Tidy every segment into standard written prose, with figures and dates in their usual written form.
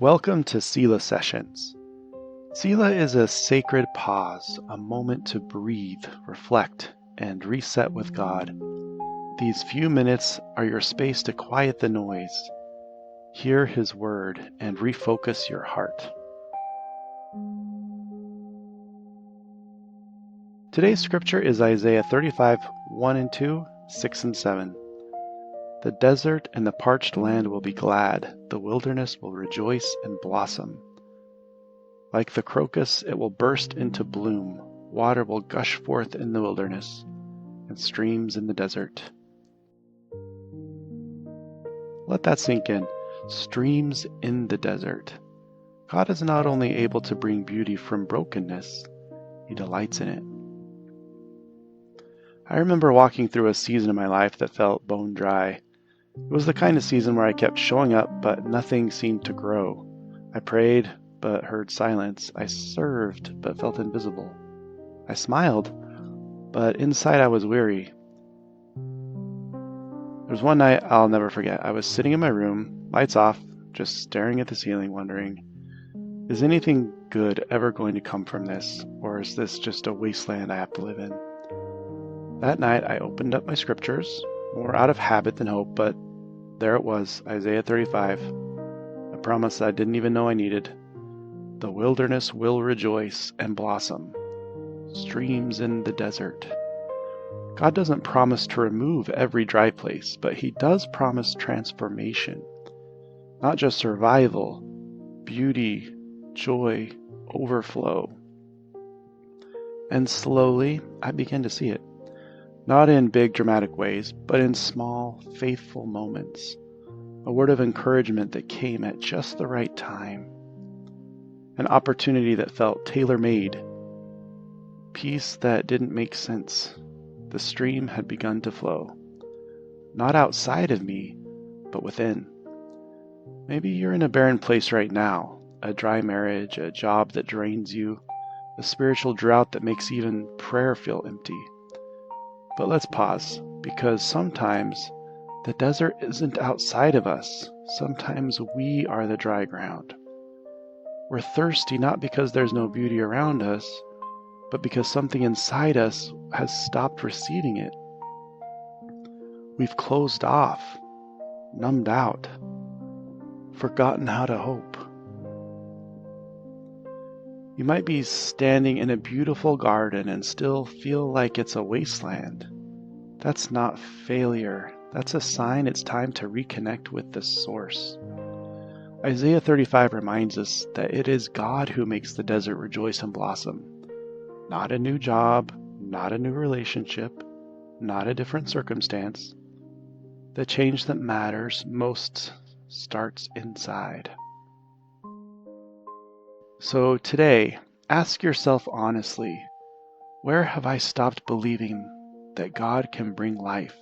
Welcome to Selah Sessions. Selah is a sacred pause, a moment to breathe, reflect, and reset with God. These few minutes are your space to quiet the noise, hear His word, and refocus your heart. Today's scripture is Isaiah 35, 1 and 2, 6 and 7. The desert and the parched land will be glad, the wilderness will rejoice and blossom. Like the crocus, it will burst into bloom, water will gush forth in the wilderness, and streams in the desert. Let that sink in. Streams in the desert. God is not only able to bring beauty from brokenness, He delights in it. I remember walking through a season in my life that felt bone dry. It was the kind of season where I kept showing up, but nothing seemed to grow. I prayed, but heard silence. I served, but felt invisible. I smiled, but inside I was weary. There was one night I'll never forget. I was sitting in my room, lights off, just staring at the ceiling, wondering, is anything good ever going to come from this, or is this just a wasteland I have to live in? That night I opened up my scriptures, more out of habit than hope, but there it was, Isaiah 35, a promise I didn't even know I needed. The wilderness will rejoice and blossom, streams in the desert. God doesn't promise to remove every dry place, but He does promise transformation. Not just survival, beauty, joy, overflow. And slowly, I began to see it. Not in big dramatic ways, but in small, faithful moments. A word of encouragement that came at just the right time. An opportunity that felt tailor-made. Peace that didn't make sense. The stream had begun to flow. Not outside of me, but within. Maybe you're in a barren place right now. A dry marriage, a job that drains you, a spiritual drought that makes even prayer feel empty. But let's pause, because sometimes the desert isn't outside of us. Sometimes we are the dry ground. We're thirsty not because there's no beauty around us, but because something inside us has stopped receiving it. We've closed off, numbed out, forgotten how to hope. You might be standing in a beautiful garden and still feel like it's a wasteland. That's not failure. That's a sign it's time to reconnect with the source. Isaiah 35 reminds us that it is God who makes the desert rejoice and blossom. Not a new job, not a new relationship, not a different circumstance. The change that matters most starts inside. So today, ask yourself honestly, where have I stopped believing that God can bring life?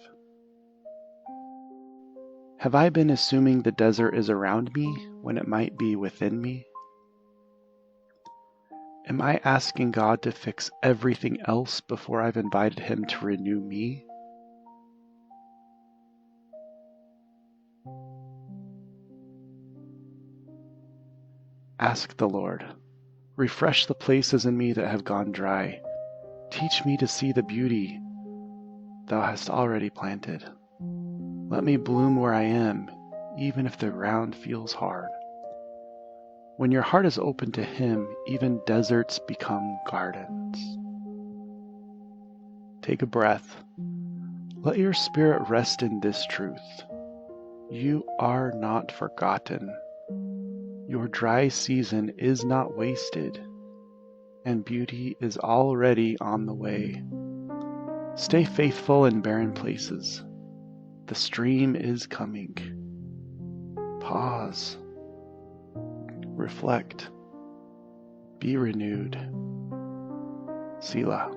Have I been assuming the desert is around me when it might be within me? Am I asking God to fix everything else before I've invited Him to renew me? Ask the Lord, refresh the places in me that have gone dry. Teach me to see the beauty Thou hast already planted. Let me bloom where I am, even if the ground feels hard. When your heart is open to Him, even deserts become gardens. Take a breath. Let your spirit rest in this truth. You are not forgotten. Your dry season is not wasted, and beauty is already on the way. Stay faithful in barren places. The stream is coming. Pause. Reflect. Be renewed. Selah.